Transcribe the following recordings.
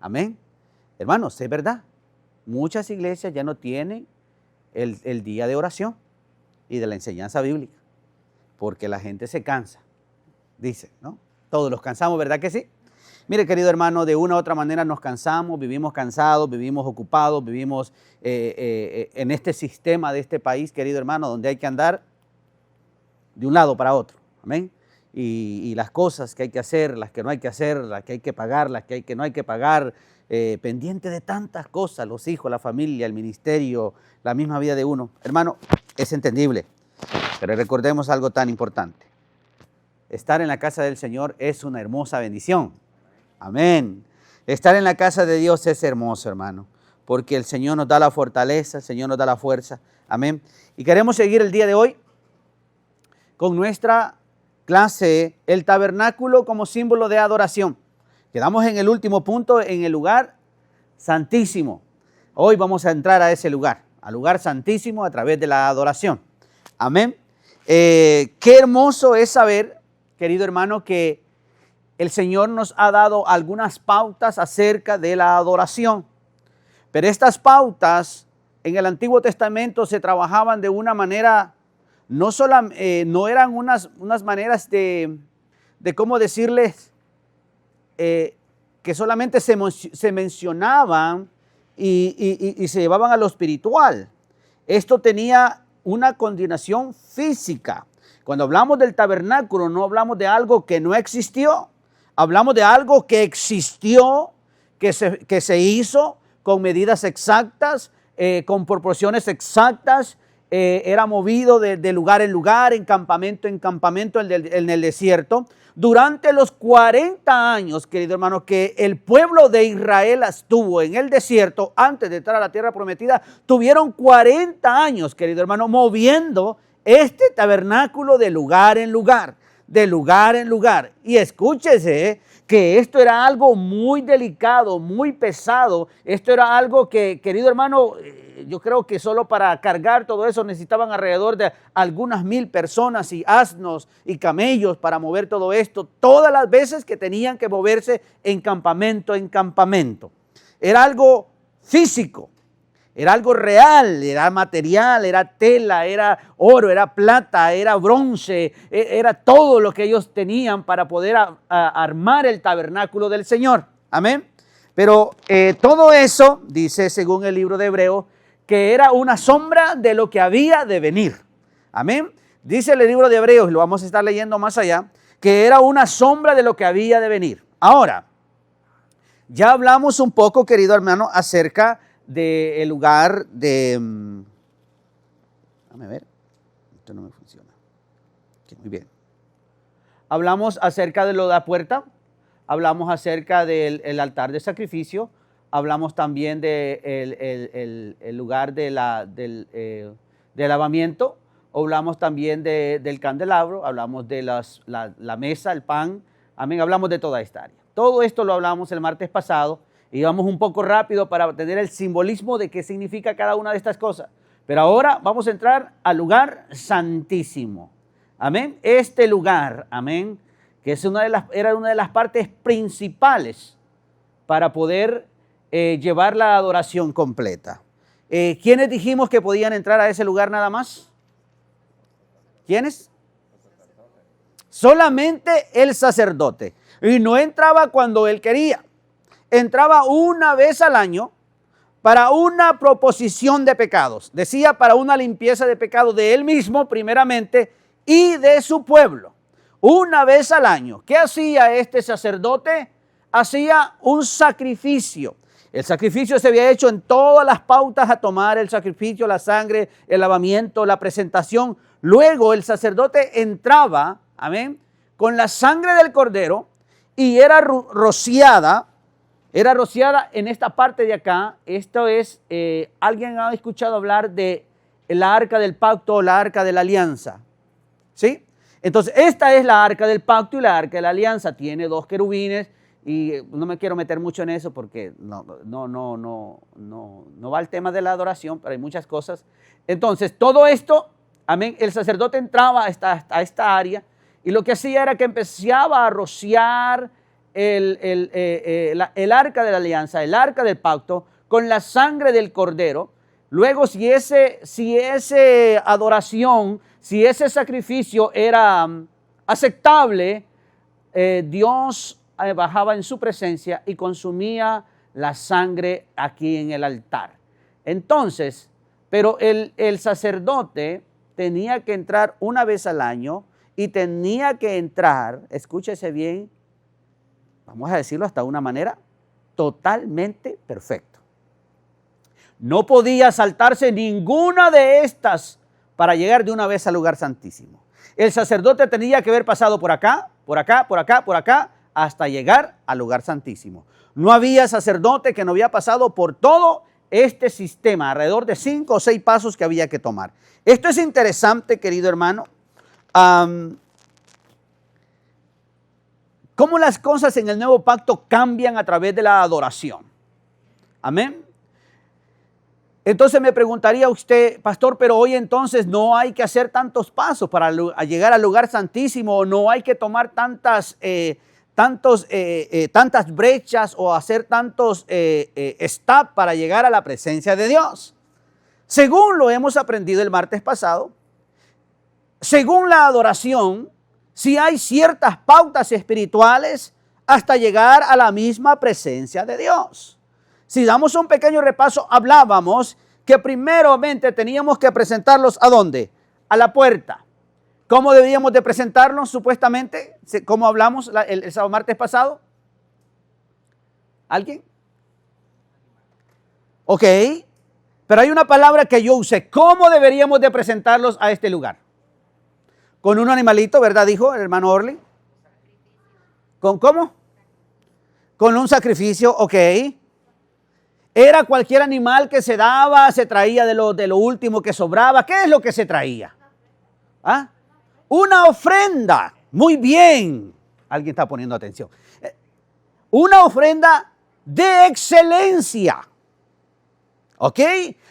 Amén. Hermanos, es verdad. Muchas iglesias ya no tienen el día de oración y de la enseñanza bíblica, porque la gente se cansa, dice, ¿no? Todos nos cansamos, ¿verdad que sí? Mire, querido hermano, de una u otra manera nos cansamos, vivimos cansados, vivimos ocupados, vivimos en este sistema de este país, querido hermano, donde hay que andar de un lado para otro, amén. Y las cosas que hay que hacer, las que no hay que hacer, las que hay que pagar, las que no hay que pagar, pendiente de tantas cosas, los hijos, la familia, el ministerio, la misma vida de uno. Hermano, es entendible, pero recordemos algo tan importante. Estar en la casa del Señor es una hermosa bendición. Amén. Estar en la casa de Dios es hermoso, hermano, porque el Señor nos da la fortaleza, el Señor nos da la fuerza. Amén. Y queremos seguir el día de hoy con nuestra clase, el tabernáculo como símbolo de adoración. Quedamos en el último punto, en el lugar santísimo. Hoy vamos a entrar a ese lugar, al lugar santísimo a través de la adoración. Amén. Qué hermoso es saber, querido hermano, que el Señor nos ha dado algunas pautas acerca de la adoración. Pero estas pautas en el Antiguo Testamento se trabajaban de una manera, no eran unas maneras de cómo decirles, que solamente se mencionaban y se llevaban a lo espiritual. Esto tenía una condición física. Cuando hablamos del tabernáculo, no hablamos de algo que no existió. Hablamos de algo que existió, que se hizo con medidas exactas, con proporciones exactas, era movido de lugar en lugar, en campamento en el desierto. Durante los 40 años, querido hermano, que el pueblo de Israel estuvo en el desierto antes de entrar a la tierra prometida, tuvieron 40 años, querido hermano, moviendo este tabernáculo de lugar en lugar. De lugar en lugar. Y escúchese que esto era algo muy delicado, muy pesado. Esto era algo que, querido hermano, yo creo que solo para cargar todo eso necesitaban alrededor de algunas 1000 personas y asnos y camellos para mover todo esto, todas las veces que tenían que moverse en campamento en campamento. Era algo físico. Era algo real, era material, era tela, era oro, era plata, era bronce, era todo lo que ellos tenían para poder armar el tabernáculo del Señor. Amén. Pero todo eso, dice según el libro de Hebreos, que era una sombra de lo que había de venir. Amén. Dice el libro de Hebreos, y lo vamos a estar leyendo más allá, que era una sombra de lo que había de venir. Ahora, ya hablamos un poco, querido hermano, acerca del lugar de... Déjame ver, esto no me funciona. Okay, muy bien. Hablamos acerca de lo de la puerta, hablamos acerca del altar de sacrificio, hablamos también del lugar del lavamiento, hablamos también del candelabro, hablamos de la mesa, el pan, amén, hablamos de toda esta área. Todo esto lo hablamos el martes pasado. Y vamos un poco rápido para tener el simbolismo de qué significa cada una de estas cosas. Pero ahora vamos a entrar al lugar santísimo. Amén. Este lugar, amén, que es era una de las partes principales para poder llevar la adoración completa. ¿Quiénes dijimos que podían entrar a ese lugar nada más? ¿Quiénes? Solamente el sacerdote. Y no entraba cuando él quería. Entraba una vez al año para una proposición de pecados. Decía, para una limpieza de pecados de él mismo primeramente y de su pueblo. Una vez al año. ¿Qué hacía este sacerdote? Hacía un sacrificio. El sacrificio se había hecho en todas las pautas a tomar, el sacrificio, la sangre, el lavamiento, la presentación. Luego el sacerdote entraba, amén, con la sangre del cordero y era rociada en esta parte de acá. Esto es, ¿alguien ha escuchado hablar de la arca del pacto o la arca de la alianza? ¿Sí? Entonces, esta es la arca del pacto y la arca de la alianza. Tiene 2 querubines y no me quiero meter mucho en eso porque no va el tema de la adoración, pero hay muchas cosas. Entonces, todo esto, amén, el sacerdote entraba a esta área y lo que hacía era que empezaba a rociar el arca de la alianza, el arca del pacto, con la sangre del cordero. Luego, si ese adoración, si ese sacrificio era aceptable, Dios bajaba en su presencia y consumía la sangre aquí en el altar. Entonces, pero el sacerdote tenía que entrar una vez al año y tenía que entrar, escúchese bien, vamos a decirlo hasta una manera, totalmente perfecto. No podía saltarse ninguna de estas para llegar de una vez al lugar santísimo. El sacerdote tenía que haber pasado por acá, por acá, por acá, por acá, hasta llegar al lugar santísimo. No había sacerdote que no había pasado por todo este sistema, alrededor de 5 o 6 pasos que había que tomar. Esto es interesante, querido hermano. Cómo las cosas en el nuevo pacto cambian a través de la adoración. Amén. Entonces me preguntaría usted, pastor, pero hoy entonces no hay que hacer tantos pasos para llegar al lugar santísimo, o no hay que tomar tantas brechas o hacer tantos steps para llegar a la presencia de Dios. Según lo hemos aprendido el martes pasado, según la adoración, sí hay ciertas pautas espirituales hasta llegar a la misma presencia de Dios. Si damos un pequeño repaso, hablábamos que primeramente teníamos que presentarlos ¿a dónde? A la puerta. ¿Cómo deberíamos de presentarnos supuestamente? ¿Cómo hablamos el sábado martes pasado? ¿Alguien? Ok, pero hay una palabra que yo usé. ¿Cómo deberíamos de presentarlos a este lugar? Con un animalito, ¿verdad? Dijo el hermano Orly. ¿Con cómo? Con un sacrificio, ok. Era cualquier animal que se daba, se traía de lo último que sobraba. ¿Qué es lo que se traía? ¿Ah? Una ofrenda. Muy bien. Alguien está poniendo atención. Una ofrenda de excelencia. ¿Ok?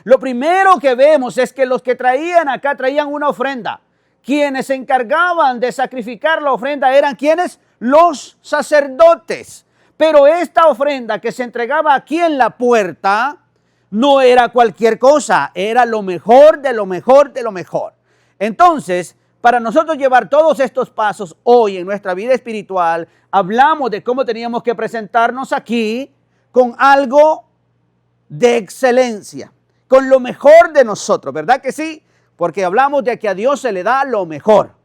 Lo primero que vemos es que los que traían acá traían una ofrenda. Quienes se encargaban de sacrificar la ofrenda eran ¿quiénes? Los sacerdotes. Pero esta ofrenda que se entregaba aquí en la puerta no era cualquier cosa, era lo mejor de lo mejor de lo mejor. Entonces, para nosotros llevar todos estos pasos hoy en nuestra vida espiritual, hablamos de cómo teníamos que presentarnos aquí con algo de excelencia, con lo mejor de nosotros, ¿verdad que sí? Porque hablamos de que a Dios se le da lo mejor.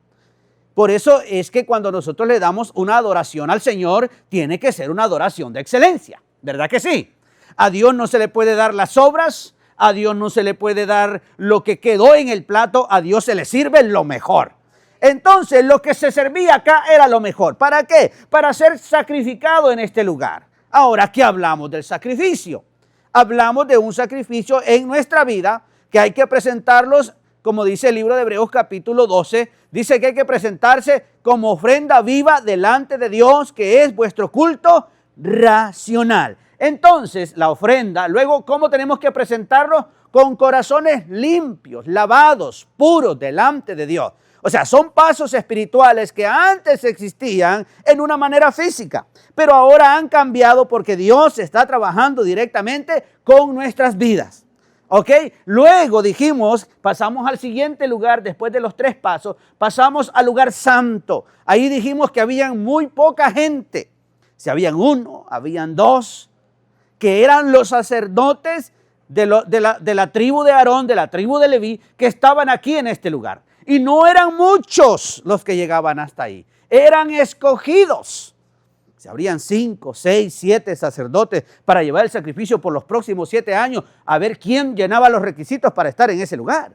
Por eso es que cuando nosotros le damos una adoración al Señor, tiene que ser una adoración de excelencia, ¿verdad que sí? A Dios no se le puede dar las obras, a Dios no se le puede dar lo que quedó en el plato, a Dios se le sirve lo mejor. Entonces, lo que se servía acá era lo mejor. ¿Para qué? Para ser sacrificado en este lugar. Ahora, ¿qué hablamos del sacrificio? Hablamos de un sacrificio en nuestra vida que hay que presentarlos, como dice el libro de Hebreos capítulo 12, dice que hay que presentarse como ofrenda viva delante de Dios, que es vuestro culto racional. Entonces, la ofrenda, luego, ¿cómo tenemos que presentarlo? Con corazones limpios, lavados, puros delante de Dios. O sea, son pasos espirituales que antes existían en una manera física, pero ahora han cambiado porque Dios está trabajando directamente con nuestras vidas. ¿Ok? Luego dijimos, pasamos al siguiente lugar, después de los 3 pasos, pasamos al lugar santo. Ahí dijimos que habían muy poca gente. Si habían 1, habían 2, que eran los sacerdotes de la tribu de Aarón, de la tribu de Leví, que estaban aquí en este lugar. Y no eran muchos los que llegaban hasta ahí, eran escogidos. Si habrían 5, 6, 7 sacerdotes para llevar el sacrificio por los próximos 7 años, a ver quién llenaba los requisitos para estar en ese lugar.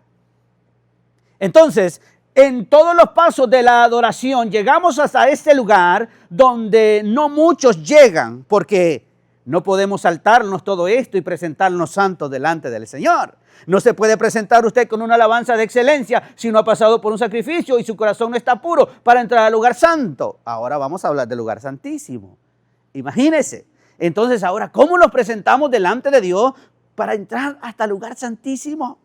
Entonces, en todos los pasos de la adoración, llegamos hasta este lugar donde no muchos llegan, porque no podemos saltarnos todo esto y presentarnos santos delante del Señor. No se puede presentar usted con una alabanza de excelencia si no ha pasado por un sacrificio y su corazón no está puro para entrar al lugar santo. Ahora vamos a hablar del lugar santísimo. Imagínese. Entonces ahora, ¿cómo nos presentamos delante de Dios para entrar hasta el lugar santísimo?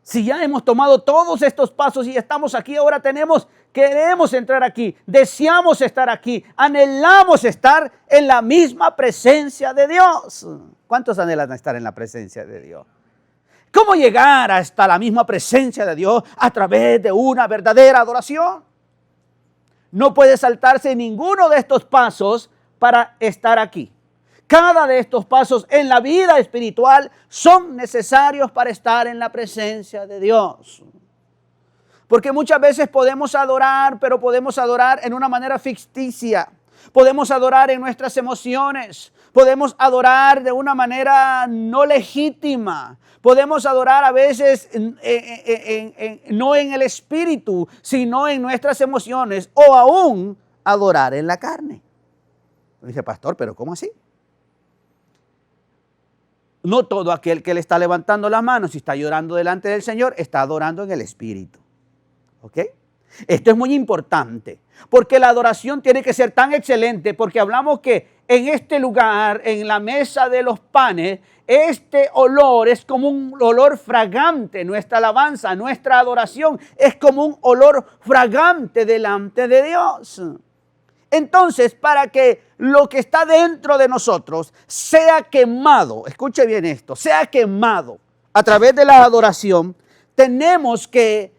Si ya hemos tomado todos estos pasos y estamos aquí, ahora queremos entrar aquí, deseamos estar aquí, anhelamos estar en la misma presencia de Dios. ¿Cuántos anhelan estar en la presencia de Dios? ¿Cómo llegar hasta la misma presencia de Dios? A través de una verdadera adoración. No puede saltarse ninguno de estos pasos para estar aquí. Cada de estos pasos en la vida espiritual son necesarios para estar en la presencia de Dios. Porque muchas veces podemos adorar, pero podemos adorar en una manera ficticia. Podemos adorar en nuestras emociones. Podemos adorar de una manera no legítima. Podemos adorar a veces no en el espíritu, sino en nuestras emociones. O aún adorar en la carne. Dice, pastor, ¿pero cómo así? No todo aquel que le está levantando las manos y está llorando delante del Señor está adorando en el Espíritu. ¿Ok? Esto es muy importante porque la adoración tiene que ser tan excelente porque hablamos que en este lugar, en la mesa de los panes, este olor es como un olor fragante. Nuestra alabanza, nuestra adoración es como un olor fragante delante de Dios. Entonces, para que lo que está dentro de nosotros sea quemado, escuche bien esto, sea quemado a través de la adoración, tenemos que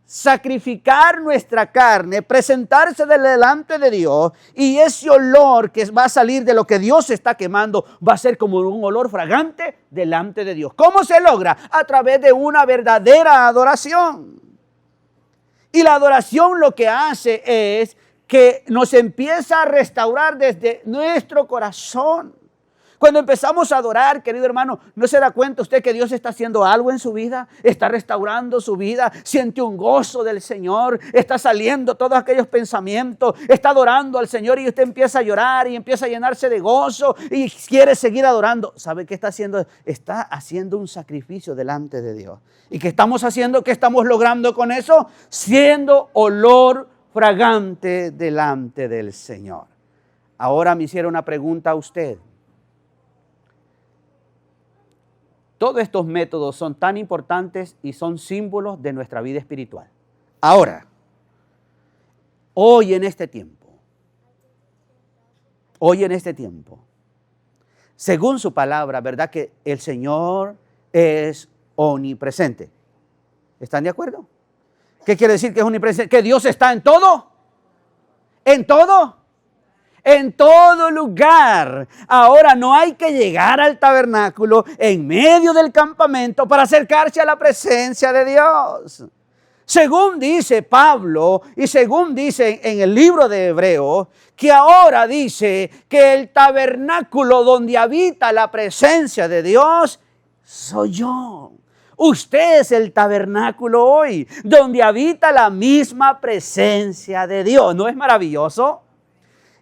sacrificar nuestra carne, presentarse delante de Dios, y ese olor que va a salir de lo que Dios está quemando va a ser como un olor fragante delante de Dios. ¿Cómo se logra? A través de una verdadera adoración. Y la adoración lo que hace es que nos empieza a restaurar desde nuestro corazón. Cuando empezamos a adorar, querido hermano, ¿no se da cuenta usted que Dios está haciendo algo en su vida? Está restaurando su vida, siente un gozo del Señor, está saliendo todos aquellos pensamientos, está adorando al Señor y usted empieza a llorar y empieza a llenarse de gozo y quiere seguir adorando. ¿Sabe qué está haciendo? Está haciendo un sacrificio delante de Dios. ¿Y qué estamos haciendo? ¿Qué estamos logrando con eso? Siendo olor fragante delante del Señor. Ahora me hicieron una pregunta a usted. Todos estos métodos son tan importantes y son símbolos de nuestra vida espiritual. Ahora, hoy en este tiempo, según su palabra, ¿verdad que el Señor es omnipresente? ¿Están de acuerdo? ¿Qué quiere decir que es omnipresente? Que Dios está en todo. ¿En todo? En todo lugar. Ahora no hay que llegar al tabernáculo en medio del campamento para acercarse a la presencia de Dios. Según dice Pablo y según dice en el libro de Hebreos, que ahora dice que el tabernáculo donde habita la presencia de Dios soy yo. Usted es el tabernáculo hoy, donde habita la misma presencia de Dios. ¿No es maravilloso?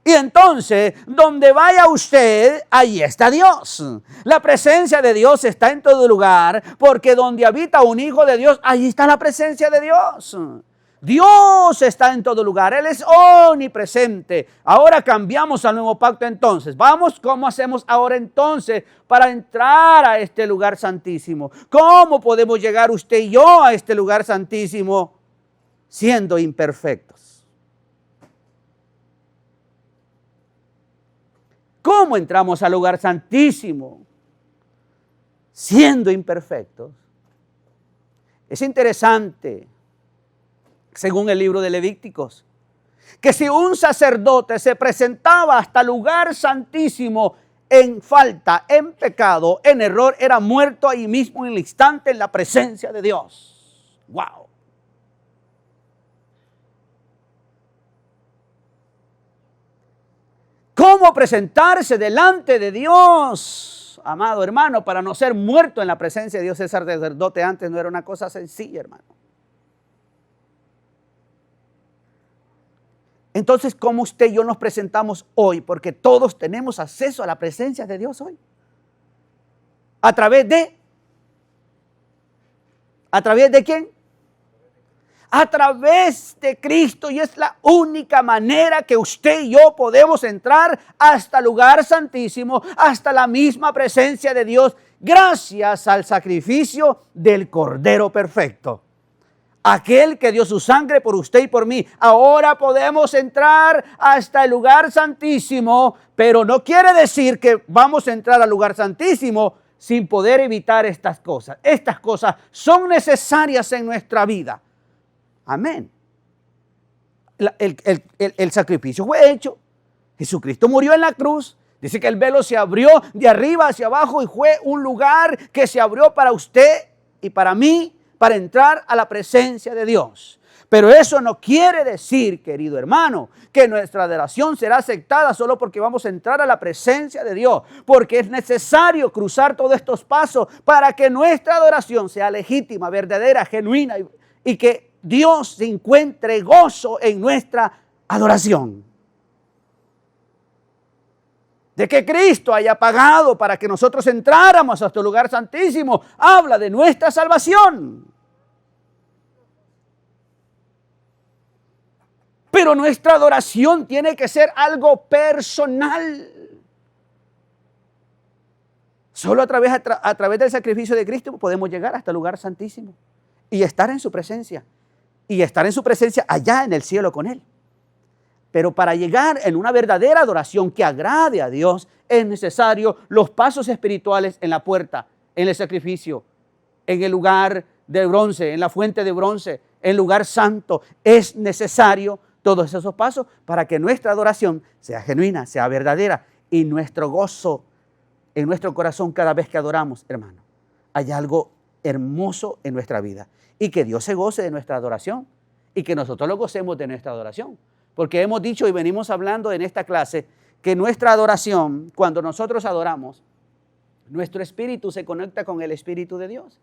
Y entonces, donde vaya usted, ahí está Dios. La presencia de Dios está en todo lugar, porque donde habita un hijo de Dios, ahí está la presencia de Dios. Dios está en todo lugar, Él es omnipresente. Ahora cambiamos al nuevo pacto entonces. Vamos, ¿cómo hacemos ahora entonces para entrar a este lugar santísimo? ¿Cómo podemos llegar usted y yo a este lugar santísimo siendo imperfectos? ¿Cómo entramos al lugar santísimo siendo imperfectos? Es interesante, según el libro de Levíticos, que si un sacerdote se presentaba hasta el lugar santísimo en falta, en pecado, en error, era muerto ahí mismo en el instante en la presencia de Dios. ¡Wow! ¿Cómo presentarse delante de Dios, amado hermano, para no ser muerto en la presencia de Dios? Ese sacerdote antes no era una cosa sencilla, hermano. Entonces, ¿cómo usted y yo nos presentamos hoy? Porque todos tenemos acceso a la presencia de Dios hoy. ¿A través de quién? a través de Cristo, y es la única manera que usted y yo podemos entrar hasta el lugar santísimo, hasta la misma presencia de Dios, gracias al sacrificio del Cordero perfecto. Aquel que dio su sangre por usted y por mí. Ahora podemos entrar hasta el lugar santísimo, pero no quiere decir que vamos a entrar al lugar santísimo sin poder evitar estas cosas. Estas cosas son necesarias en nuestra vida. Amén. El sacrificio fue hecho. Jesucristo murió en la cruz. Dice que el velo se abrió de arriba hacia abajo y fue un lugar que se abrió para usted y para mí, para entrar a la presencia de Dios. Pero eso no quiere decir, querido hermano, que nuestra adoración será aceptada solo porque vamos a entrar a la presencia de Dios. Porque es necesario cruzar todos estos pasos para que nuestra adoración sea legítima, verdadera, genuina y que Dios se encuentre gozo en nuestra adoración. De que Cristo haya pagado para que nosotros entráramos a este lugar santísimo, habla de nuestra salvación. Pero nuestra adoración tiene que ser algo personal. Solo a través del sacrificio de Cristo podemos llegar hasta el lugar santísimo y estar en su presencia. Y estar en su presencia allá en el cielo con Él. Pero para llegar en una verdadera adoración que agrade a Dios, es necesario los pasos espirituales en la puerta, en el sacrificio, en el lugar de bronce, en la fuente de bronce, en el lugar santo. Es necesario todos esos pasos para que nuestra adoración sea genuina, sea verdadera y nuestro gozo en nuestro corazón cada vez que adoramos, hermano, haya algo hermoso en nuestra vida y que Dios se goce de nuestra adoración y que nosotros lo gocemos de nuestra adoración. Porque hemos dicho y venimos hablando en esta clase que nuestra adoración, cuando nosotros adoramos, nuestro espíritu se conecta con el Espíritu de Dios.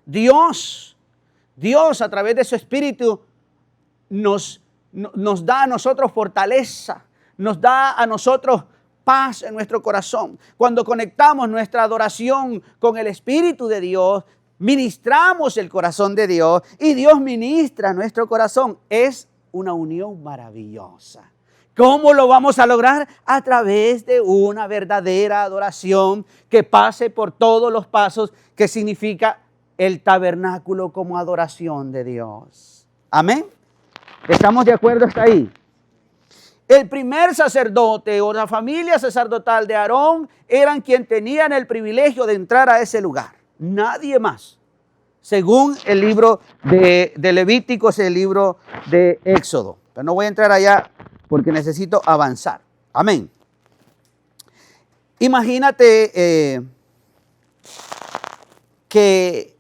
Dios a través de su Espíritu nos da a nosotros fortaleza, nos da a nosotros paz en nuestro corazón. Cuando conectamos nuestra adoración con el Espíritu de Dios, ministramos el corazón de Dios y Dios ministra nuestro corazón. Es una unión maravillosa. ¿Cómo lo vamos a lograr? A través de una verdadera adoración que pase por todos los pasos que significa el tabernáculo como adoración de Dios. Amén. ¿Estamos de acuerdo hasta ahí? El primer sacerdote o la familia sacerdotal de Aarón eran quienes tenían el privilegio de entrar a ese lugar. Nadie más. Según el libro de Levíticos, el libro de Éxodo. Pero no voy a entrar allá porque necesito avanzar. Amén. Imagínate que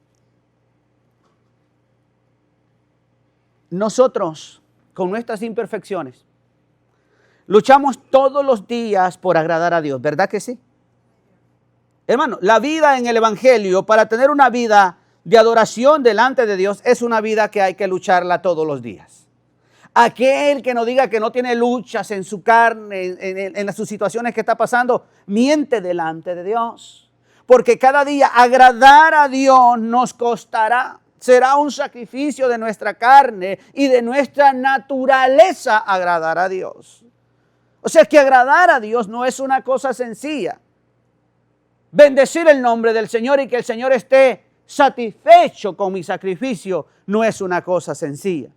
nosotros, con nuestras imperfecciones, luchamos todos los días por agradar a Dios. ¿Verdad que sí? Hermano, la vida en el Evangelio, para tener una vida de adoración delante de Dios, es una vida que hay que lucharla todos los días. Aquel que no diga que no tiene luchas en su carne, en sus situaciones que está pasando, miente delante de Dios. Porque cada día agradar a Dios nos costará. Será un sacrificio de nuestra carne y de nuestra naturaleza agradar a Dios. O sea que agradar a Dios no es una cosa sencilla. Bendecir el nombre del Señor y que el Señor esté satisfecho con mi sacrificio no es una cosa sencilla.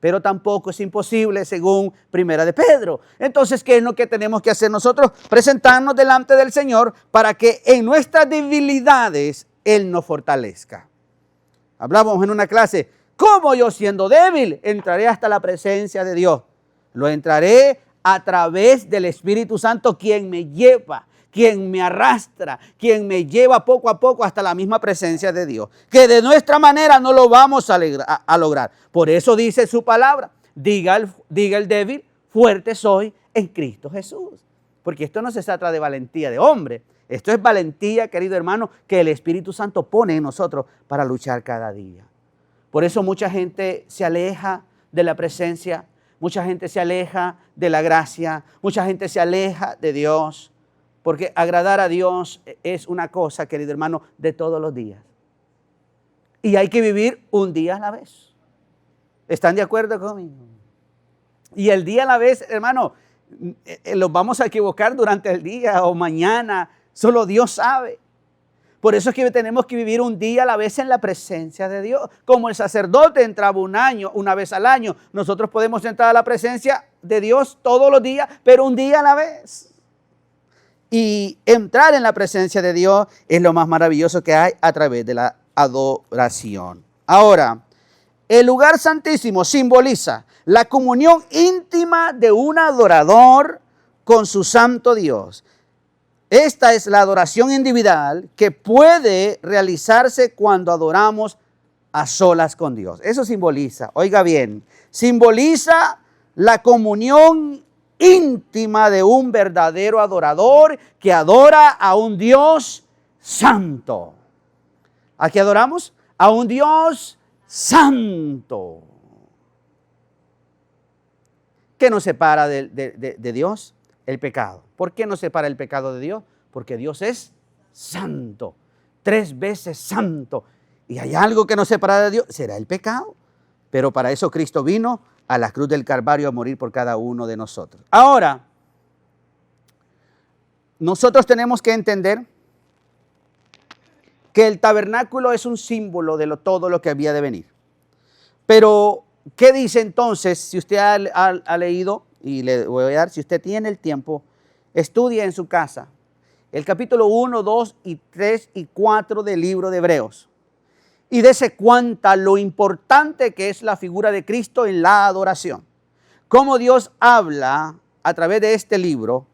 Pero tampoco es imposible según Primera de Pedro. Entonces, ¿qué es lo que tenemos que hacer nosotros? Presentarnos delante del Señor para que en nuestras debilidades Él nos fortalezca. Hablábamos en una clase, ¿cómo yo siendo débil entraré hasta la presencia de Dios? Lo entraré a través del Espíritu Santo, quien me lleva, quien me arrastra, quien me lleva poco a poco hasta la misma presencia de Dios. Que de nuestra manera no lo vamos a lograr. Por eso dice su palabra, diga el débil, fuerte soy en Cristo Jesús. Porque esto no se trata de valentía de hombre. Esto es valentía, querido hermano, que el Espíritu Santo pone en nosotros para luchar cada día. Por eso mucha gente se aleja de la presencia, mucha gente se aleja de la gracia, mucha gente se aleja de Dios. Porque agradar a Dios es una cosa, querido hermano, de todos los días. Y hay que vivir un día a la vez. ¿Están de acuerdo conmigo? Y el día a la vez, hermano, los vamos a equivocar durante el día o mañana. Solo Dios sabe. Por eso es que tenemos que vivir un día a la vez en la presencia de Dios. Como el sacerdote entraba una vez al año, nosotros podemos entrar a la presencia de Dios todos los días, pero un día a la vez. Y entrar en la presencia de Dios es lo más maravilloso que hay a través de la adoración. Ahora, el lugar santísimo simboliza la comunión íntima de un adorador con su santo Dios. Esta es la adoración individual que puede realizarse cuando adoramos a solas con Dios. Eso simboliza, oiga bien, simboliza la comunión íntima de un verdadero adorador que adora a un Dios santo. ¿A qué adoramos? A un Dios santo. ¿Qué nos separa de Dios? El pecado. ¿Por qué nos separa el pecado de Dios? Porque Dios es santo, 3 veces santo. Y hay algo que nos separa de Dios, será el pecado. Pero para eso Cristo vino a la cruz del Calvario a morir por cada uno de nosotros. Ahora, nosotros tenemos que entender que el tabernáculo es un símbolo de todo lo que había de venir. Pero, ¿qué dice entonces? Si usted ha leído, y le voy a dar, si usted tiene el tiempo, estudie en su casa el capítulo 1, 2, 3 y 4 del libro de Hebreos. Y dése cuenta lo importante que es la figura de Cristo en la adoración. Cómo Dios habla a través de este libro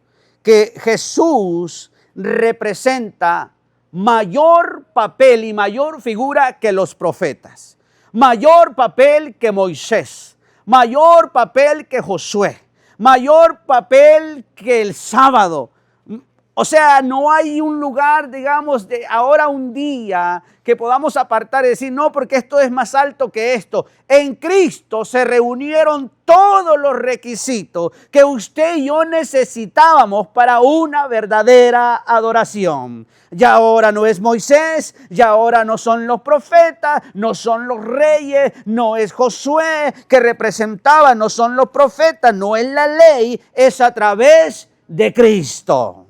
que Jesús representa mayor papel y mayor figura que los profetas. Mayor papel que Moisés. Mayor papel que Josué. Mayor papel que el sábado. O sea, no hay un lugar, digamos, de ahora un día que podamos apartar y decir, no, porque esto es más alto que esto. En Cristo se reunieron todos los requisitos que usted y yo necesitábamos para una verdadera adoración. Ya ahora no es Moisés, ya ahora no son los profetas, no son los reyes, no es Josué que representaba, no son los profetas, no es la ley, es a través de Cristo.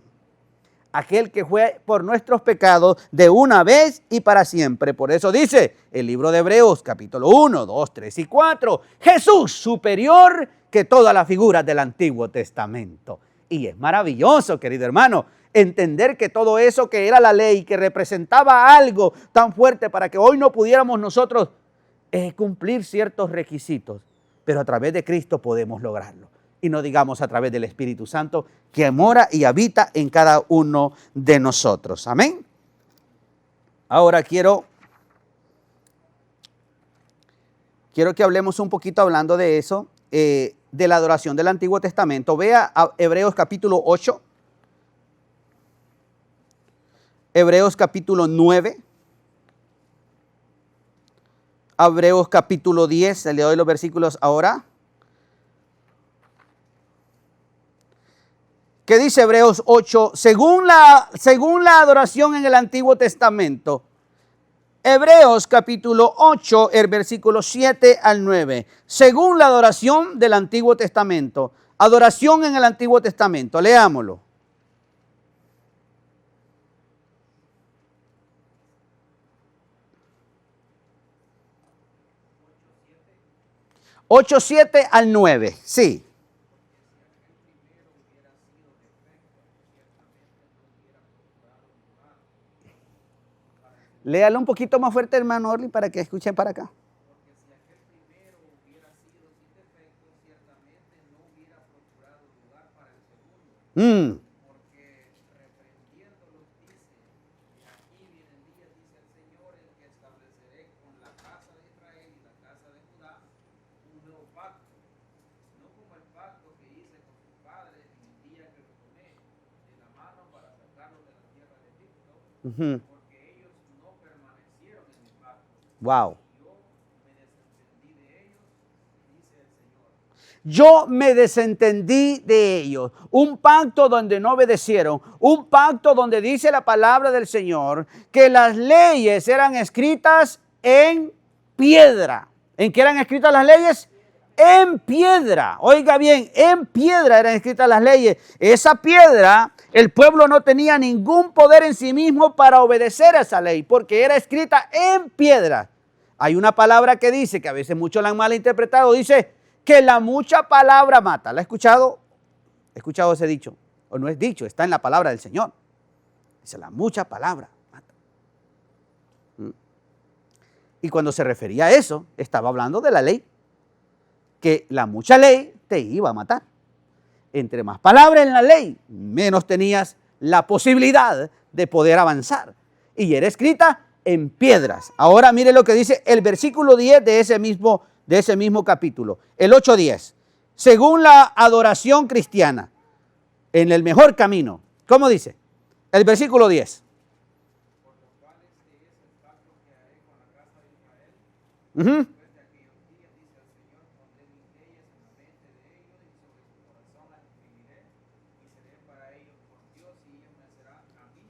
Aquel que fue por nuestros pecados de una vez y para siempre. Por eso dice el libro de Hebreos, capítulo 1, 2, 3 y 4, Jesús superior que todas las figuras del Antiguo Testamento. Y es maravilloso, querido hermano, entender que todo eso que era la ley, que representaba algo tan fuerte para que hoy no pudiéramos nosotros cumplir ciertos requisitos, pero a través de Cristo podemos lograrlo. Y no digamos a través del Espíritu Santo que mora y habita en cada uno de nosotros. Amén. Ahora quiero que hablemos un poquito hablando de eso, de la adoración del Antiguo Testamento. Vea a Hebreos capítulo 8, Hebreos capítulo 9, Hebreos capítulo 10, le doy los versículos ahora. ¿Qué dice Hebreos 8? Según la adoración en el Antiguo Testamento. Hebreos capítulo 8, el versículo 7 al 9. Según la adoración del Antiguo Testamento. Adoración en el Antiguo Testamento. Leámoslo. 8, 7 al 9. Sí. Léalo un poquito más fuerte, hermano Orly, para que escuchen para acá. Porque si aquel primero hubiera sido sin defecto, ciertamente no hubiera procurado lugar para el segundo. Porque reprendiéndolos dice, de aquí vienen días, dice el Señor, en que estableceré con la casa de Israel y la casa de Judá un nuevo pacto, no como el pacto que hice con sus padres en el día que los tomé de la mano para sacarlos de la tierra de Egipto. Wow. Yo me desentendí de ellos. Un pacto donde no obedecieron. Un pacto donde dice la palabra del Señor que las leyes eran escritas en piedra. ¿En qué eran escritas las leyes? En piedra. Oiga bien, en piedra eran escritas las leyes. Esa piedra, el pueblo no tenía ningún poder en sí mismo para obedecer a esa ley, porque era escrita en piedra. Hay una palabra que dice, que a veces muchos la han malinterpretado, dice que la mucha palabra mata. ¿La ha escuchado? ¿He escuchado ese dicho? O no es dicho, está en la palabra del Señor. Dice, la mucha palabra mata. Y cuando se refería a eso, estaba hablando de la ley. Que la mucha ley te iba a matar. Entre más palabras en la ley, menos tenías la posibilidad de poder avanzar. Y era escrita en piedras. Ahora mire lo que dice el versículo 10 de ese mismo capítulo. El 8:10. Según la adoración cristiana, en el mejor camino. ¿Cómo dice? El versículo 10. Por los cuales es el pacto que haré con la casa de Israel. Después de aquellos días, dice el Señor, pondré mis leyes en la mente de ellos y sobre su corazón las escribiré y seré para ellos por Dios y ellos me serán a mí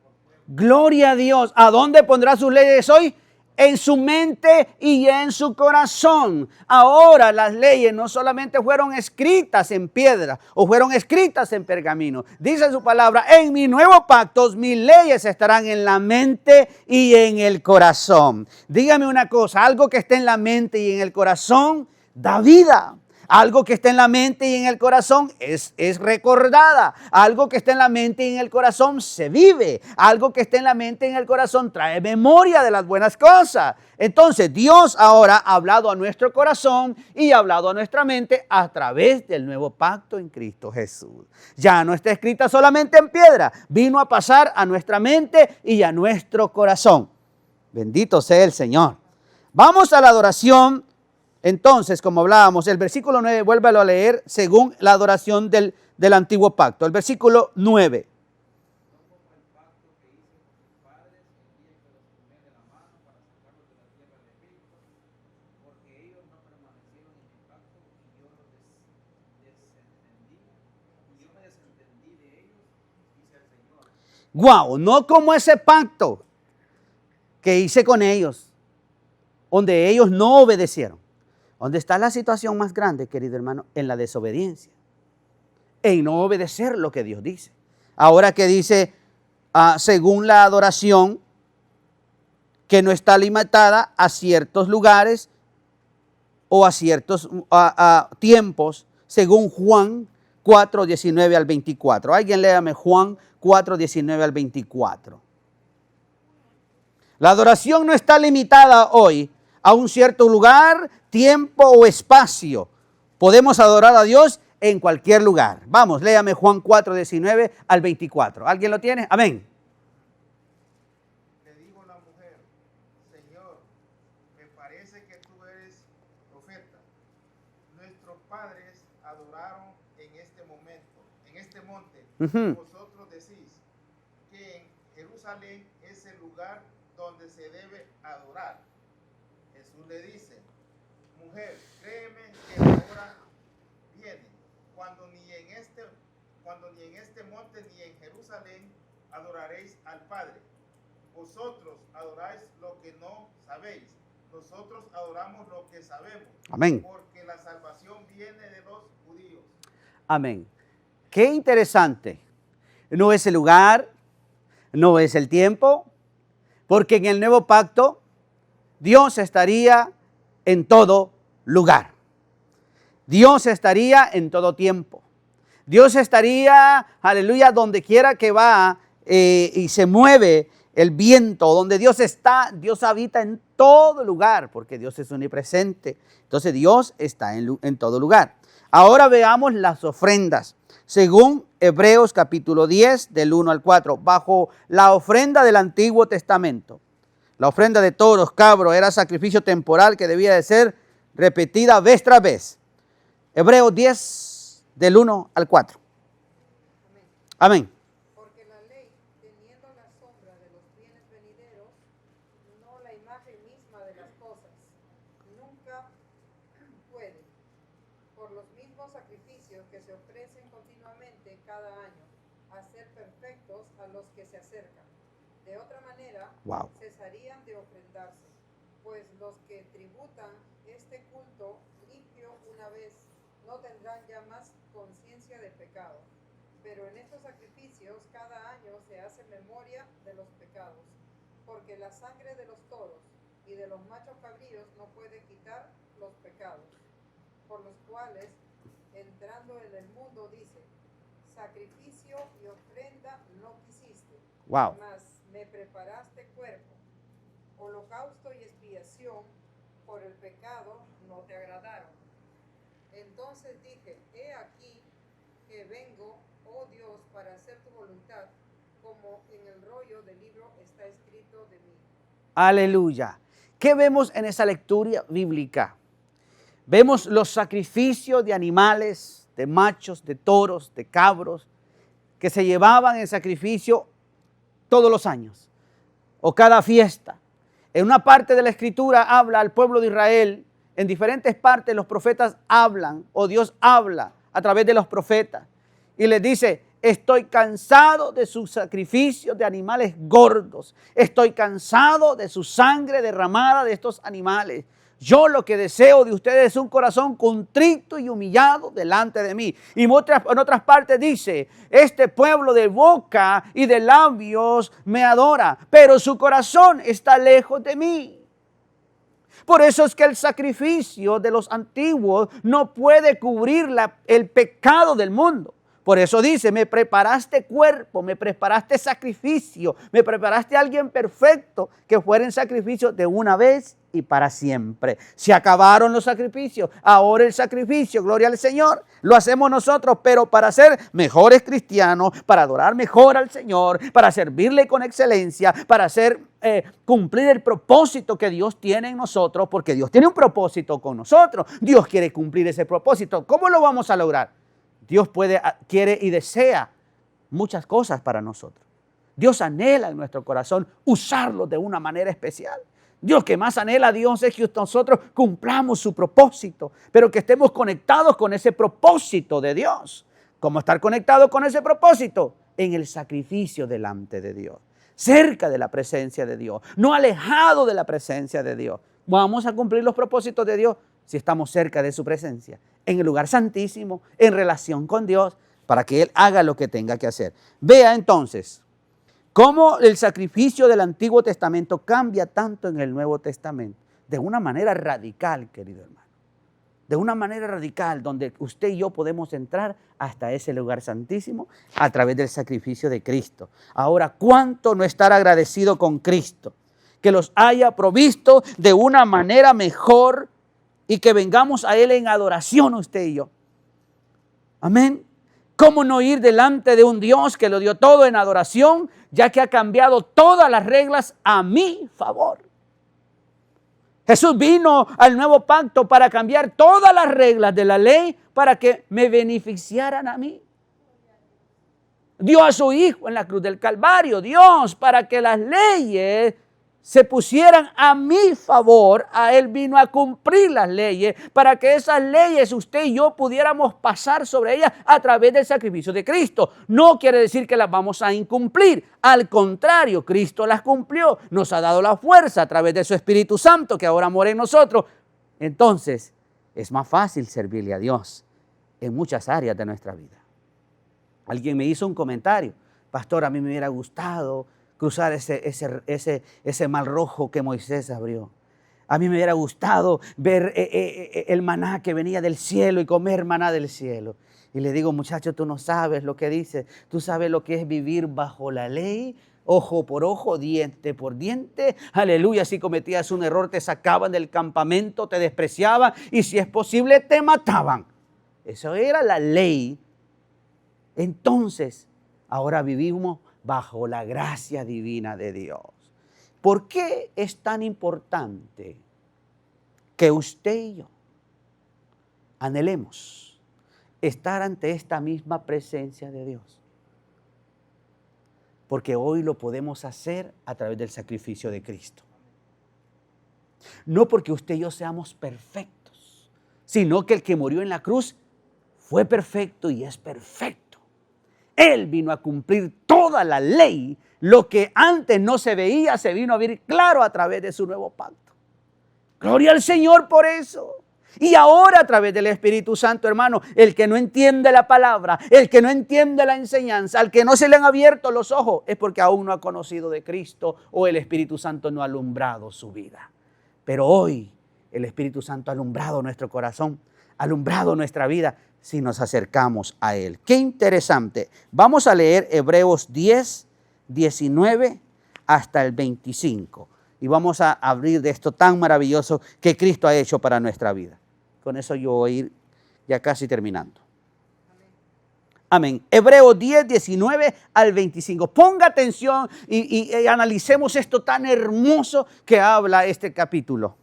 por pueblo. Gloria a Dios. ¿A dónde pondrá sus leyes hoy? En su mente y en su corazón. Ahora las leyes no solamente fueron escritas en piedra o fueron escritas en pergamino. Dice su palabra, en mi nuevo pacto mis leyes estarán en la mente y en el corazón. Dígame una cosa, algo que esté en la mente y en el corazón da vida. Algo que está en la mente y en el corazón es recordada. Algo que está en la mente y en el corazón se vive. Algo que está en la mente y en el corazón trae memoria de las buenas cosas. Entonces Dios ahora ha hablado a nuestro corazón y ha hablado a nuestra mente a través del nuevo pacto en Cristo Jesús. Ya no está escrita solamente en piedra. Vino a pasar a nuestra mente y a nuestro corazón. Bendito sea el Señor. Vamos a la adoración. Entonces, como hablábamos, el versículo 9, vuélvalo a leer según la adoración del antiguo pacto. El versículo 9. No como el pacto que hice con sus padres el día que los tomé de la mano para sacarlos de la tierra de Egipto, porque ellos no permanecieron en mi pacto y yo los desentendí, y yo me desentendí de ellos, dice el Señor. Guau, no como ese pacto que hice con ellos, donde ellos no obedecieron. ¿Dónde está la situación más grande, querido hermano? En la desobediencia, en no obedecer lo que Dios dice. Ahora que dice, según la adoración, que no está limitada a ciertos lugares o a ciertos tiempos, según Juan 4, 19 al 24. Alguien léame Juan 4, 19 al 24. La adoración no está limitada hoy a un cierto lugar, tiempo o espacio. Podemos adorar a Dios en cualquier lugar. Vamos, léame Juan 4, 19 al 24. ¿Alguien lo tiene? Amén. Le dijo la mujer, Señor, me parece que tú eres profeta. Nuestros padres adoraron en este momento, en este monte. Vosotros decís que en Jerusalén es el lugar donde se debe adorar. Jesús le dice, mujer, créeme que la hora viene cuando ni en este monte ni en Jerusalén adoraréis al Padre. Vosotros adoráis lo que no sabéis. Nosotros adoramos lo que sabemos. Amén. Porque la salvación viene de los judíos. Amén. Qué interesante. No es el lugar, no es el tiempo, porque en el nuevo pacto Dios estaría en todo lugar. Dios estaría en todo tiempo. Dios estaría, aleluya, donde quiera que va y se mueve el viento. Donde Dios está, Dios habita en todo lugar, porque Dios es omnipresente. Entonces Dios está en todo lugar. Ahora veamos las ofrendas. Según Hebreos capítulo 10, del 1 al 4, bajo la ofrenda del Antiguo Testamento. La ofrenda de toros, cabros, era sacrificio temporal que debía de ser repetida vez tras vez. Hebreos 10, del 1 al 4. Amén. Porque la ley, teniendo la sombra de los bienes venideros, no la imagen misma de las cosas, nunca puede, por los mismos sacrificios que se ofrecen continuamente cada año, hacer perfectos a los que se acercan. De otra manera, Wow. cesarían de ofrendarse, pues los que tributan este culto limpio una vez, no tendrán ya más conciencia de pecado. Pero en estos sacrificios cada año se hace memoria de los pecados, porque la sangre de los toros y de los machos cabríos no puede quitar los pecados, por los cuales, entrando en el mundo, dice, sacrificio y ofrenda no quisiste, Wow. mas me preparaste cuerpo, holocausto y expiación por el pecado no te agradaron. Entonces dije, he aquí que vengo, oh Dios, para hacer tu voluntad, como en el rollo del libro está escrito de mí. Aleluya. ¿Qué vemos en esa lectura bíblica? Vemos los sacrificios de animales, de machos, de toros, de cabros, que se llevaban en sacrificio todos los años o cada fiesta. En una parte de la escritura habla al pueblo de Israel, en diferentes partes los profetas hablan o Dios habla a través de los profetas y les dice, estoy cansado de sus sacrificios de animales gordos, estoy cansado de su sangre derramada de estos animales. Yo lo que deseo de ustedes es un corazón contrito y humillado delante de mí. Y en otras partes dice, este pueblo de boca y de labios me adora, pero su corazón está lejos de mí. Por eso es que el sacrificio de los antiguos no puede cubrir el pecado del mundo. Por eso dice, me preparaste cuerpo, me preparaste sacrificio, me preparaste a alguien perfecto que fuera en sacrificio de una vez y para siempre. Se acabaron los sacrificios, ahora el sacrificio, gloria al Señor, lo hacemos nosotros, pero para ser mejores cristianos, para adorar mejor al Señor, para servirle con excelencia, para hacer cumplir el propósito que Dios tiene en nosotros, porque Dios tiene un propósito con nosotros, Dios quiere cumplir ese propósito. ¿Cómo lo vamos a lograr? Dios quiere y desea muchas cosas para nosotros. Dios anhela en nuestro corazón usarlo de una manera especial. Dios que más anhela a Dios es que nosotros cumplamos su propósito, pero que estemos conectados con ese propósito de Dios. ¿Cómo estar conectados con ese propósito? En el sacrificio delante de Dios, cerca de la presencia de Dios, no alejado de la presencia de Dios. Vamos a cumplir los propósitos de Dios si estamos cerca de su presencia, en el lugar santísimo, en relación con Dios, para que Él haga lo que tenga que hacer. Vea entonces cómo el sacrificio del Antiguo Testamento cambia tanto en el Nuevo Testamento, de una manera radical, querido hermano. De una manera radical, donde usted y yo podemos entrar hasta ese lugar santísimo a través del sacrificio de Cristo. Ahora, ¿cuánto no estar agradecido con Cristo? Que los haya provisto de una manera mejor y que vengamos a Él en adoración usted y yo. Amén. ¿Cómo no ir delante de un Dios que lo dio todo en adoración, ya que ha cambiado todas las reglas a mi favor? Jesús vino al nuevo pacto para cambiar todas las reglas de la ley para que me beneficiaran a mí. Dio a su Hijo en la cruz del Calvario, Dios, para que las leyes se pusieran a mi favor. A Él vino a cumplir las leyes, para que esas leyes usted y yo pudiéramos pasar sobre ellas a través del sacrificio de Cristo. No quiere decir que las vamos a incumplir, al contrario, Cristo las cumplió, nos ha dado la fuerza a través de su Espíritu Santo que ahora mora en nosotros. Entonces, es más fácil servirle a Dios en muchas áreas de nuestra vida. Alguien me hizo un comentario, pastor, a mí me hubiera gustado cruzar ese mar rojo que Moisés abrió. A mí me hubiera gustado ver el maná que venía del cielo y comer maná del cielo. Y le digo, muchacho, tú no sabes lo que dices. Tú sabes lo que es vivir bajo la ley, ojo por ojo, diente por diente. Aleluya, si cometías un error te sacaban del campamento, te despreciaban y si es posible te mataban. Eso era la ley. Entonces, ahora vivimos bajo la gracia divina de Dios. ¿Por qué es tan importante que usted y yo anhelemos estar ante esta misma presencia de Dios? Porque hoy lo podemos hacer a través del sacrificio de Cristo. No porque usted y yo seamos perfectos, sino que el que murió en la cruz fue perfecto y es perfecto. Él vino a cumplir toda la ley. Lo que antes no se veía, se vino a ver claro a través de su nuevo pacto. Gloria al Señor por eso. Y ahora a través del Espíritu Santo, hermano, el que no entiende la palabra, el que no entiende la enseñanza, al que no se le han abierto los ojos, es porque aún no ha conocido de Cristo o el Espíritu Santo no ha alumbrado su vida. Pero hoy el Espíritu Santo ha alumbrado nuestro corazón, ha alumbrado nuestra vida si nos acercamos a Él. Qué interesante. Vamos a leer Hebreos 10, 19 hasta el 25. Y vamos a abrir de esto tan maravilloso que Cristo ha hecho para nuestra vida. Con eso yo voy a ir ya casi terminando. Amén. Hebreos 10, 19 al 25. Ponga atención y analicemos esto tan hermoso que habla este capítulo.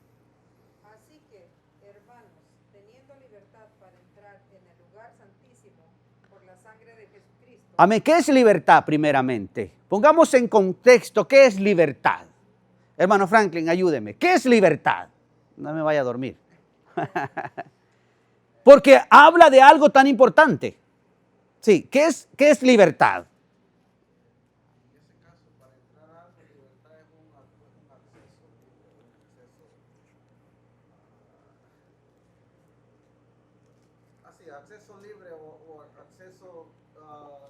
Así que, hermanos, teniendo libertad para entrar en el lugar santísimo por la sangre de Jesucristo. Amén. ¿Qué es libertad primeramente? Pongamos en contexto, ¿qué es libertad? Hermano Franklin, ayúdeme. ¿Qué es libertad? No me vaya a dormir. Porque habla de algo tan importante. Sí, ¿qué es libertad? En ese caso, para entrar a algo, libertad es un acceso acceso libre o acceso, ¿cómo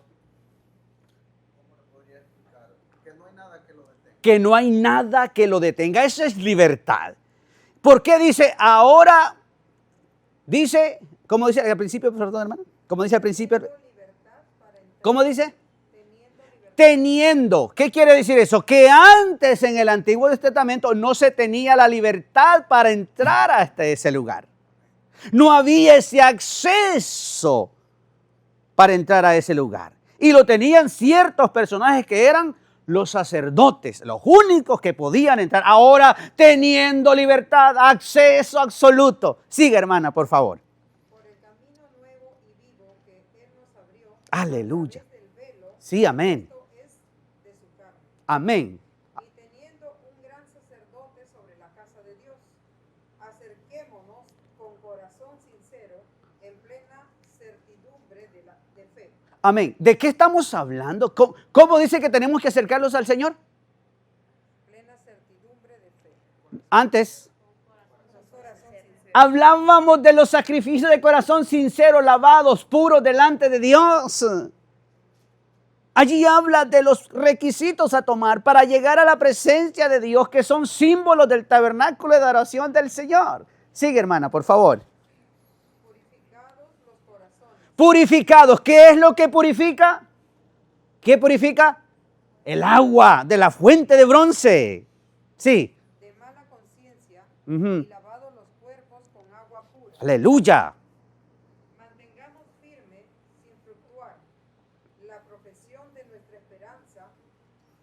le podría explicar? Que no hay nada que lo detenga. Que no hay nada que lo detenga. Eso es libertad. ¿Por qué dice ahora? Dice, ¿cómo dice al principio, perdón, hermano? ¿Cómo dice al principio? ¿Cómo dice? Teniendo. ¿Qué quiere decir eso? Que antes en el Antiguo Testamento no se tenía la libertad para entrar hasta ese lugar. No había ese acceso para entrar a ese lugar. Y lo tenían ciertos personajes que eran los sacerdotes, los únicos que podían entrar. Ahora teniendo libertad, acceso absoluto. Sigue, hermana, por favor. Por el camino nuevo y vivo que Él nos abrió. Aleluya. A través del velo, Sí, amén. esto es de su carne. Amén. Y teniendo un gran sacerdote sobre la casa de Dios, acerquémonos con corazón sincero, en plena certidumbre de fe. Amén. ¿De qué estamos hablando? ¿Cómo dice que tenemos que acercarlos al Señor? Plena certidumbre de fe. Antes Con corazón sincero. hablábamos de los sacrificios de corazón sincero, lavados, puros delante de Dios. Allí habla de los requisitos a tomar para llegar a la presencia de Dios, que son símbolos del tabernáculo de adoración del Señor. Sigue, hermana, por favor. Purificados los corazones. Purificados. ¿Qué es lo que purifica? ¿Qué purifica? El agua de la fuente de bronce. Sí. De mala conciencia Ujú. y lavados los cuerpos con agua pura. Aleluya. Mantengamos firme, sin fluctuar, la profesión de nuestra esperanza,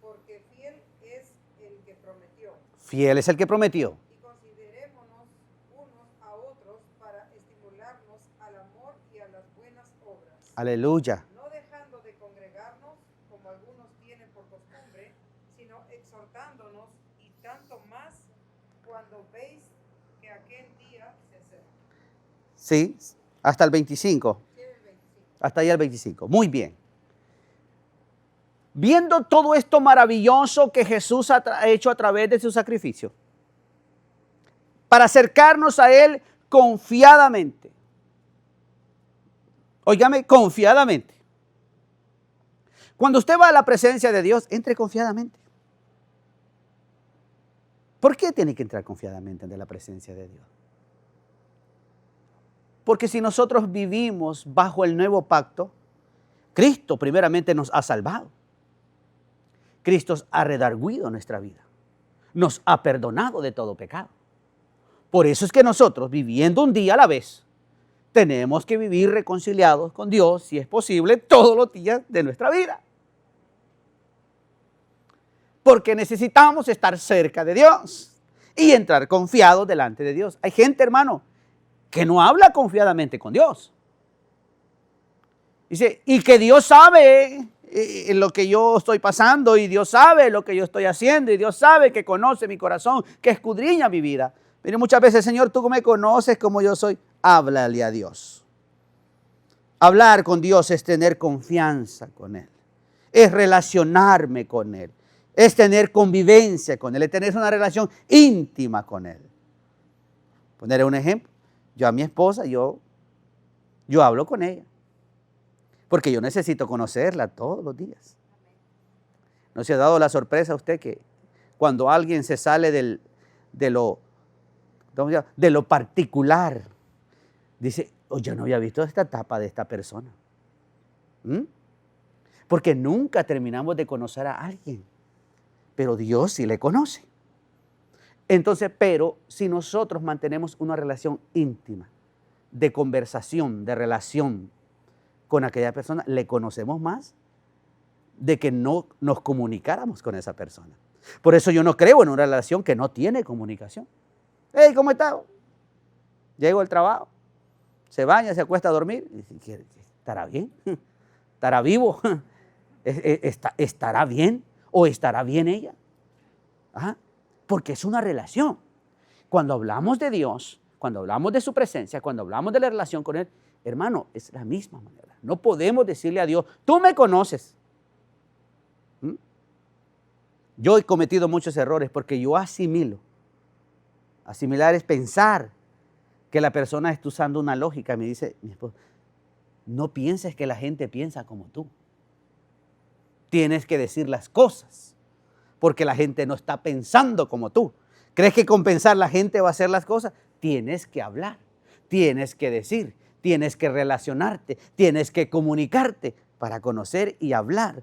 porque fiel es el que prometió. Fiel es el que prometió. Y considerémonos unos a otros para estimularnos al amor y a las buenas obras, Aleluya. no dejando de congregarnos como algunos tienen por costumbre, sino exhortándonos, y tanto más cuando veis que aquel día se acerca. Sí, hasta el 25. Tiene el 25. Hasta allá el 25. Muy bien. Viendo todo esto maravilloso que Jesús ha hecho a través de su sacrificio, para acercarnos a Él confiadamente. Óigame, confiadamente. Cuando usted va a la presencia de Dios, entre confiadamente. ¿Por qué tiene que entrar confiadamente ante la presencia de Dios? Porque si nosotros vivimos bajo el nuevo pacto, Cristo primeramente nos ha salvado. Cristo ha redarguido nuestra vida. Nos ha perdonado de todo pecado. Por eso es que nosotros, viviendo un día a la vez, tenemos que vivir reconciliados con Dios, si es posible, todos los días de nuestra vida. Porque necesitamos estar cerca de Dios y entrar confiados delante de Dios. Hay gente, hermano, que no habla confiadamente con Dios. Dice, y que Dios sabe lo que yo estoy pasando, y Dios sabe lo que yo estoy haciendo, y Dios sabe que conoce mi corazón, que escudriña mi vida. Pero muchas veces, Señor, tú me conoces como yo soy. Háblale a Dios. Hablar con Dios es tener confianza con Él. Es relacionarme con Él. Es tener convivencia con Él. Es tener una relación íntima con Él. Poneré un ejemplo. Yo a mi esposa, yo hablo con ella. Porque yo necesito conocerla todos los días. ¿No se ha dado la sorpresa a usted que cuando alguien se sale de lo particular, dice, oh, yo no había visto esta etapa de esta persona? Porque nunca terminamos de conocer a alguien, pero Dios sí le conoce. Entonces, pero si nosotros mantenemos una relación íntima, de conversación, de relación con aquella persona, le conocemos más de que no nos comunicáramos con esa persona. Por eso yo no creo en una relación que no tiene comunicación. Hey, ¿cómo está? Llego al trabajo, se baña, se acuesta a dormir. ¿Estará bien? ¿Estará vivo? ¿Estará bien? ¿O estará bien ella? ¿Ah? Porque es una relación. Cuando hablamos de Dios, cuando hablamos de su presencia, cuando hablamos de la relación con Él, hermano, es la misma manera. No podemos decirle a Dios, tú me conoces. Yo he cometido muchos errores porque yo asimilo. Asimilar es pensar que la persona está usando una lógica. Me dice mi esposo, no pienses que la gente piensa como tú. Tienes que decir las cosas porque la gente no está pensando como tú. ¿Crees que con pensar la gente va a hacer las cosas? Tienes que hablar, tienes que decir, tienes que relacionarte, tienes que comunicarte para conocer y hablar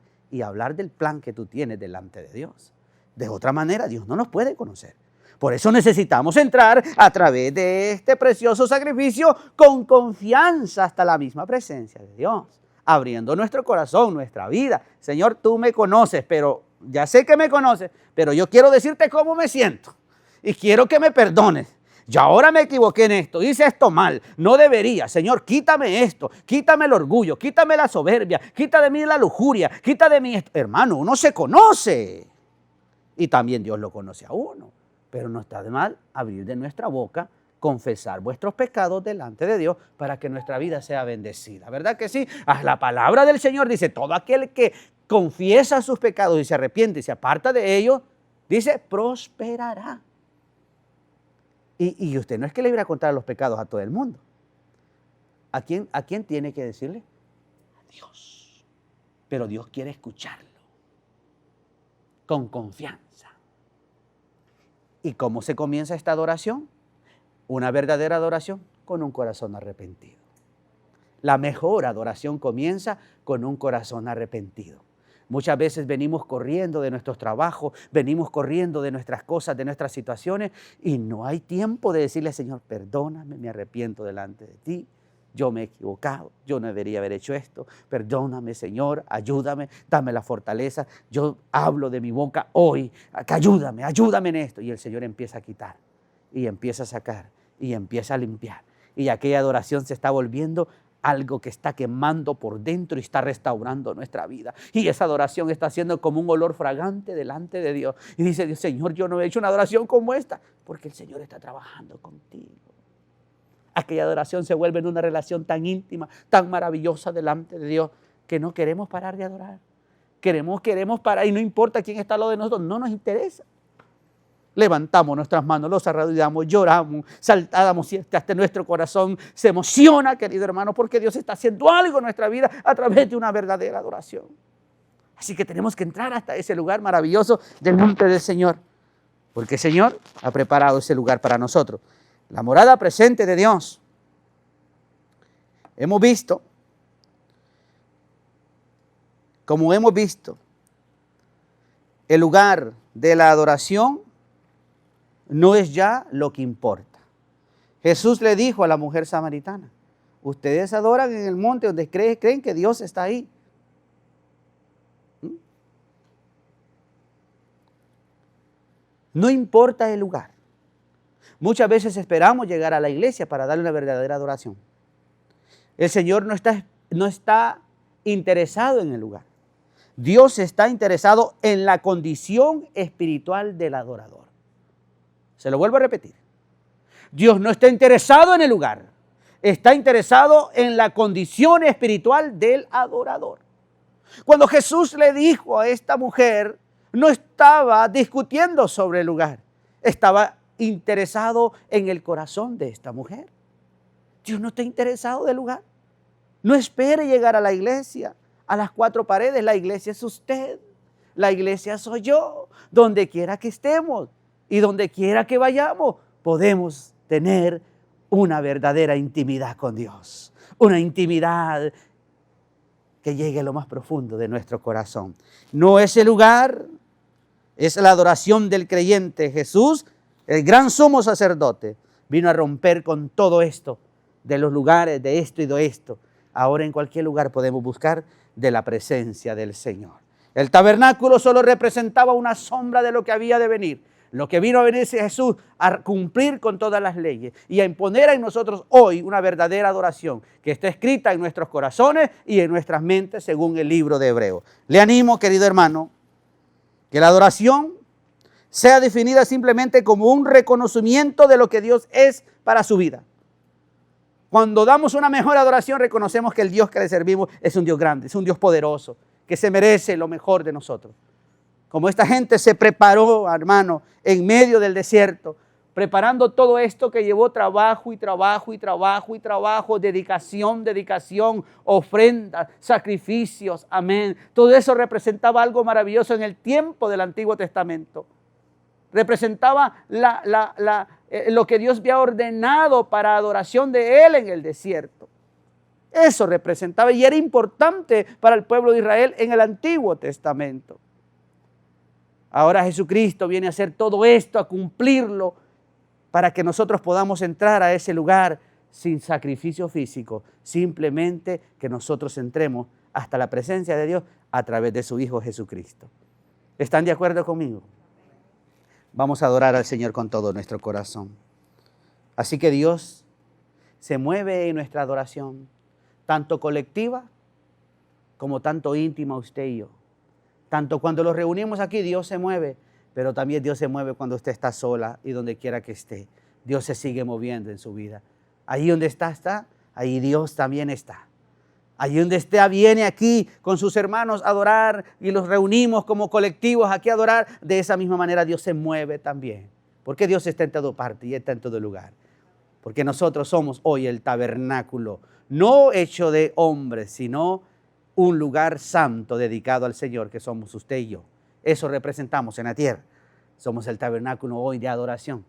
del plan que tú tienes delante de Dios. De otra manera, Dios no nos puede conocer. Por eso necesitamos entrar a través de este precioso sacrificio con confianza hasta la misma presencia de Dios, abriendo nuestro corazón, nuestra vida. Señor, tú me conoces, pero ya sé que me conoces, pero yo quiero decirte cómo me siento y quiero que me perdones. Yo ahora me equivoqué en esto, hice esto mal, no debería. Señor, quítame esto, quítame el orgullo, quítame la soberbia, quita de mí la lujuria, quita de mí esto. Hermano, uno se conoce y también Dios lo conoce a uno. Pero no está de mal abrir de nuestra boca, confesar vuestros pecados delante de Dios para que nuestra vida sea bendecida. ¿Verdad que sí? La palabra del Señor dice, todo aquel que confiesa sus pecados y se arrepiente y se aparta de ellos, dice, prosperará. Y usted no es que le iba a contar los pecados a todo el mundo. ¿A quién tiene que decirle? A Dios. Pero Dios quiere escucharlo con confianza. ¿Y cómo se comienza esta adoración? Una verdadera adoración con un corazón arrepentido. La mejor adoración comienza con un corazón arrepentido. Muchas veces venimos corriendo de nuestros trabajos, venimos corriendo de nuestras cosas, de nuestras situaciones, y no hay tiempo de decirle, Señor, perdóname, me arrepiento delante de ti. Yo me he equivocado, yo no debería haber hecho esto. Perdóname, Señor, ayúdame, dame la fortaleza. Yo hablo de mi boca hoy, que ayúdame en esto. Y el Señor empieza a quitar, y empieza a sacar, y empieza a limpiar. Y aquella adoración se está volviendo algo que está quemando por dentro y está restaurando nuestra vida. Y esa adoración está siendo como un olor fragante delante de Dios. Y dice Dios, Señor, yo no he hecho una adoración como esta, porque el Señor está trabajando contigo. Aquella adoración se vuelve en una relación tan íntima, tan maravillosa delante de Dios, que no queremos parar de adorar. Queremos parar y no importa quién está al lado de nosotros, no nos interesa. Levantamos nuestras manos, los arrodillamos, lloramos, saltamos y hasta nuestro corazón se emociona, querido hermano, porque Dios está haciendo algo en nuestra vida a través de una verdadera adoración. Así que tenemos que entrar hasta ese lugar maravilloso delante del Señor, porque el Señor ha preparado ese lugar para nosotros. La morada presente de Dios. Hemos visto, el lugar de la adoración no es ya lo que importa. Jesús le dijo a la mujer samaritana, ustedes adoran en el monte donde creen que Dios está ahí. No importa el lugar. Muchas veces esperamos llegar a la iglesia para darle una verdadera adoración. El Señor no está interesado en el lugar. Dios está interesado en la condición espiritual del adorador. Se lo vuelvo a repetir. Dios no está interesado en el lugar. Está interesado en la condición espiritual del adorador. Cuando Jesús le dijo a esta mujer, no estaba discutiendo sobre el lugar. Estaba interesado en el corazón de esta mujer. Dios no está interesado del lugar. No espere llegar a la iglesia, a las cuatro paredes. La iglesia es usted. La iglesia soy yo. Donde quiera que estemos y donde quiera que vayamos, podemos tener una verdadera intimidad con Dios. Una intimidad que llegue a lo más profundo de nuestro corazón. No es el lugar, es la adoración del creyente. Jesús, el gran sumo sacerdote, vino a romper con todo esto, de los lugares, de esto y de esto. Ahora en cualquier lugar podemos buscar de la presencia del Señor. El tabernáculo solo representaba una sombra de lo que había de venir. Lo que vino a venir Jesús a cumplir con todas las leyes y a imponer en nosotros hoy una verdadera adoración que está escrita en nuestros corazones y en nuestras mentes según el libro de Hebreos. Le animo, querido hermano, que la adoración sea definida simplemente como un reconocimiento de lo que Dios es para su vida. Cuando damos una mejor adoración, reconocemos que el Dios que le servimos es un Dios grande, es un Dios poderoso, que se merece lo mejor de nosotros. Como esta gente se preparó, hermano, en medio del desierto, preparando todo esto que llevó trabajo y trabajo y trabajo y trabajo, dedicación, ofrendas, sacrificios, amén. Todo eso representaba algo maravilloso en el tiempo del Antiguo Testamento. Representaba lo que Dios había ordenado para adoración de Él en el desierto. Eso representaba y era importante para el pueblo de Israel en el Antiguo Testamento. Ahora Jesucristo viene a hacer todo esto, a cumplirlo, para que nosotros podamos entrar a ese lugar sin sacrificio físico, simplemente que nosotros entremos hasta la presencia de Dios a través de su Hijo Jesucristo. ¿Están de acuerdo conmigo? Vamos a adorar al Señor con todo nuestro corazón. Así que Dios se mueve en nuestra adoración, tanto colectiva como tanto íntima usted y yo. Tanto cuando los reunimos aquí, Dios se mueve, pero también Dios se mueve cuando usted está sola y donde quiera que esté. Dios se sigue moviendo en su vida. Ahí donde está, ahí Dios también está. Allí donde esté, viene aquí con sus hermanos a adorar y los reunimos como colectivos aquí a adorar. De esa misma manera Dios se mueve también. Porque Dios está en toda parte y está en todo lugar. Porque nosotros somos hoy el tabernáculo, no hecho de hombres, sino un lugar santo dedicado al Señor, que somos usted y yo. Eso representamos en la tierra. Somos el tabernáculo hoy de adoración.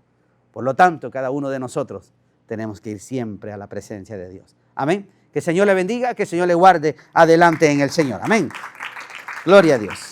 Por lo tanto, cada uno de nosotros tenemos que ir siempre a la presencia de Dios. Amén. Que el Señor le bendiga, que el Señor le guarde adelante en el Señor. Amén. Gloria a Dios.